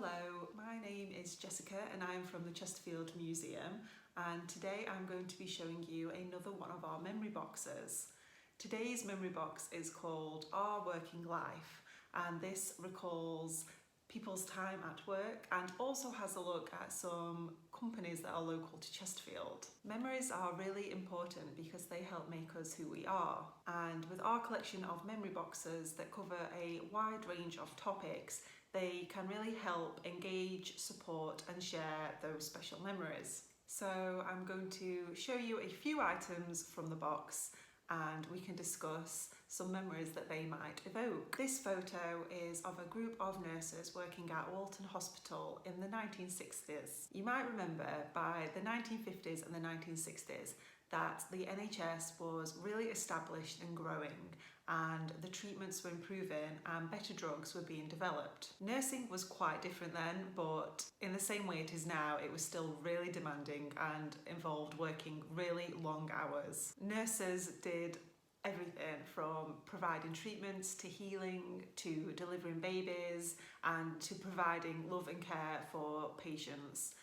Hello, my name is Jessica and I am from the Chesterfield Museum, and today I'm going to be showing you another one of our memory boxes. Today's memory box is called Our Working Life, and this recalls people's time at work and also has a look at some companies that are local to Chesterfield. Memories are really important because they help make us who we are, and with our collection of memory boxes that cover a wide range of topics, they can really help engage, support and share those special memories. So I'm going to show you a few items from the box and we can discuss some memories that they might evoke. This photo is of a group of nurses working at Walton Hospital in the 1960s. You might remember by the 1950s and the 1960s that the NHS was really established and growing, and the treatments were improving and better drugs were being developed. Nursing was quite different then, but in the same way it is now, it was still really demanding and involved working really long hours. Nurses did everything from providing treatments to healing to delivering babies and to providing love and care for patients.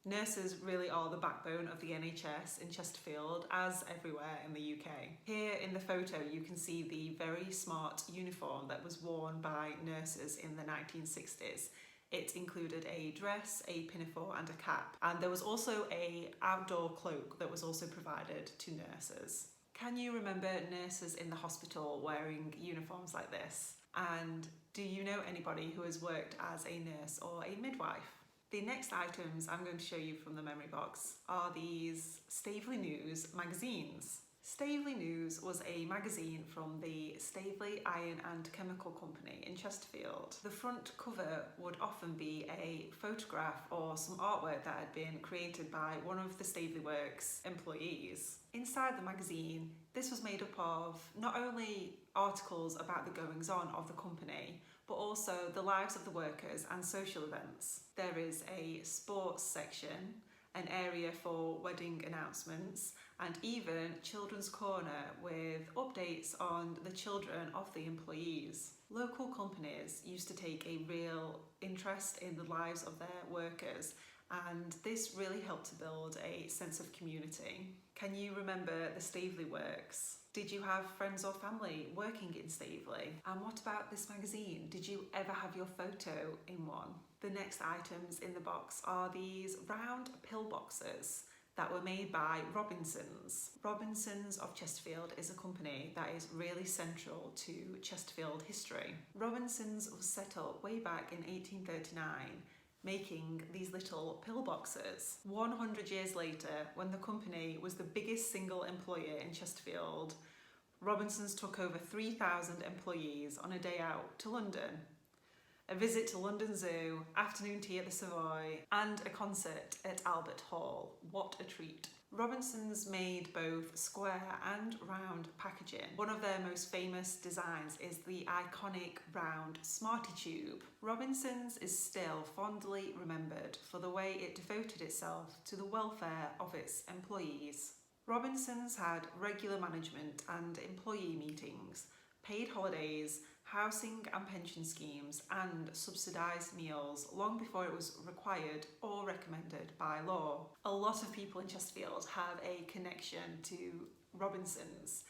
Nurses really are the backbone of the NHS in Chesterfield, as everywhere in the UK. Here in the photo you can see the very smart uniform that was worn by nurses in the 1960s. It included a dress, a pinafore and a cap, and there was also an outdoor cloak that was also provided to nurses. Can you remember nurses in the hospital wearing uniforms like this? And do you know anybody who has worked as a nurse or a midwife? The next items I'm going to show you from the memory box are these Staveley News magazines. Staveley News was a magazine from the Staveley Iron and Chemical Company in Chesterfield. The front cover would often be a photograph or some artwork that had been created by one of the Staveley Works employees. Inside the magazine, this was made up of not only articles about the goings-on of the company, but also the lives of the workers and social events. There is a sports section, an area for wedding announcements, and even Children's Corner with updates on the children of the employees. Local companies used to take a real interest in the lives of their workers, and this really helped to build a sense of community. Can you remember the Staveley Works? Did you have friends or family working in Staveley? And what about this magazine? Did you ever have your photo in one? The next items in the box are these round pill boxes that were made by Robinsons. Robinsons of Chesterfield is a company that is really central to Chesterfield history. Robinsons was set up way back in 1839, making these little pill boxes. 100 years later, when the company was the biggest single employer in Chesterfield, Robinsons took over 3,000 employees on a day out to London. A visit to London Zoo, afternoon tea at the Savoy, and a concert at Albert Hall. What a treat. Robinsons made both square and round packaging. One of their most famous designs is the iconic round Smartie tube. Robinsons is still fondly remembered for the way it devoted itself to the welfare of its employees. Robinsons had regular management and employee meetings, paid holidays, housing and pension schemes, and subsidised meals long before it was required or recommended by law. A lot of people in Chesterfield have a connection to Robinsons.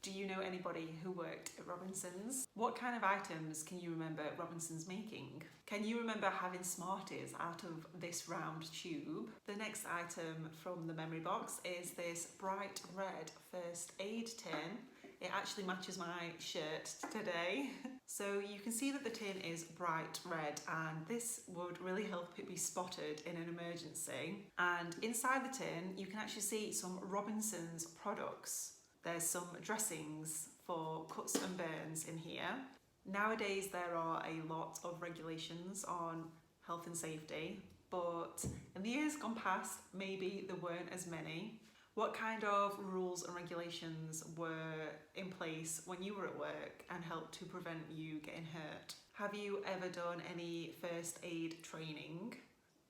Do you know anybody who worked at Robinsons? What kind of items can you remember Robinsons making? Can you remember having Smarties out of this round tube? The next item from the memory box is this bright red first aid tin. It actually matches my shirt today. So you can see that the tin is bright red, and this would really help it be spotted in an emergency. And inside the tin, you can actually see some Robinsons products. There's some dressings for cuts and burns in here. Nowadays, there are a lot of regulations on health and safety, but in the years gone past, maybe there weren't as many. What kind of rules and regulations were in place when you were at work and helped to prevent you getting hurt? Have you ever done any first aid training?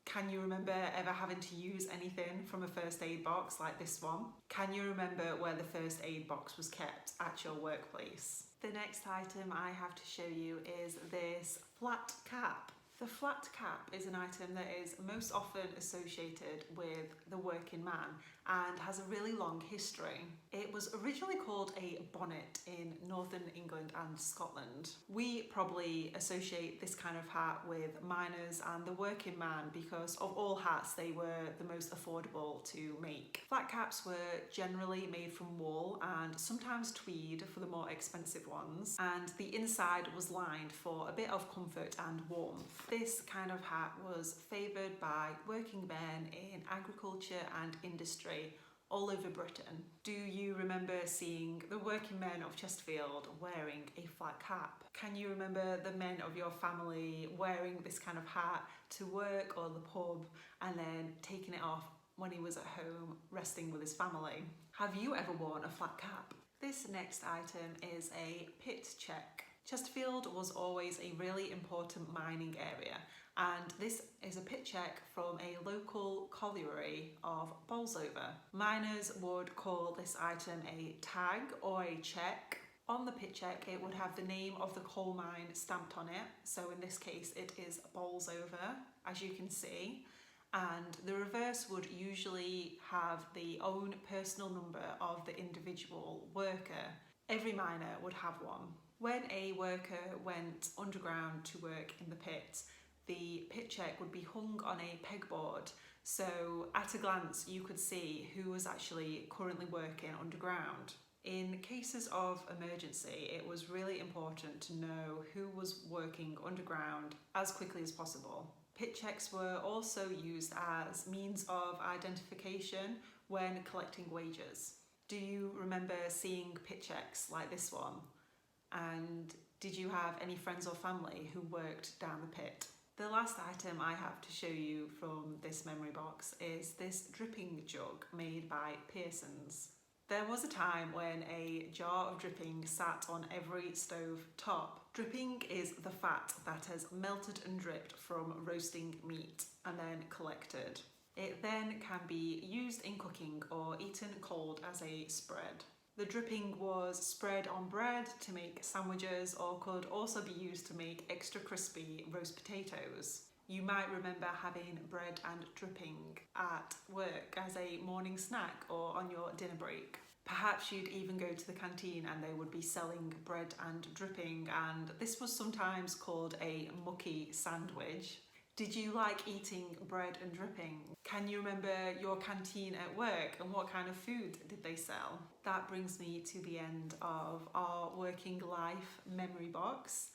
Can you remember ever having to use anything from a first aid box like this one? Can you remember where the first aid box was kept at your workplace? The next item I have to show you is this flat cap. The flat cap is an item that is most often associated with the working man and has a really long history. It was originally called a bonnet in northern England and Scotland. We probably associate this kind of hat with miners and the working man because of all hats they were the most affordable to make. Flat caps were generally made from wool and sometimes tweed for the more expensive ones, and the inside was lined for a bit of comfort and warmth. This kind of hat was favoured by working men in agriculture and industry all over Britain. Do you remember seeing the working men of Chesterfield wearing a flat cap? Can you remember the men of your family wearing this kind of hat to work or the pub and then taking it off when he was at home resting with his family? Have you ever worn a flat cap? This next item is a pit check. Chesterfield was always a really important mining area, and this is a pit check from a local colliery of Bolsover. Miners would call this item a tag or a check. On the pit check it would have the name of the coal mine stamped on it, so in this case it is Bolsover, as you can see, and the reverse would usually have the own personal number of the individual worker. Every miner would have one. When a worker went underground to work in the pit, the pit check would be hung on a pegboard, so at a glance you could see who was actually currently working underground. In cases of emergency, it was really important to know who was working underground as quickly as possible. Pit checks were also used as means of identification when collecting wages. Do you remember seeing pit checks like this one? And did you have any friends or family who worked down the pit? The last item I have to show you from this memory box is this dripping jug made by Pearson's. There was a time when a jar of dripping sat on every stove top. Dripping is the fat that has melted and dripped from roasting meat and then collected. It then can be used in cooking or eaten cold as a spread. The dripping was spread on bread to make sandwiches or could also be used to make extra crispy roast potatoes. You might remember having bread and dripping at work as a morning snack or on your dinner break. Perhaps you'd even go to the canteen and they would be selling bread and dripping, and this was sometimes called a mucky sandwich. Did you like eating bread and dripping? Can you remember your canteen at work and what kind of food did they sell? That brings me to the end of our working life memory box.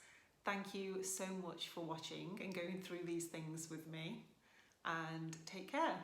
Thank you so much for watching and going through these things with me, and take care.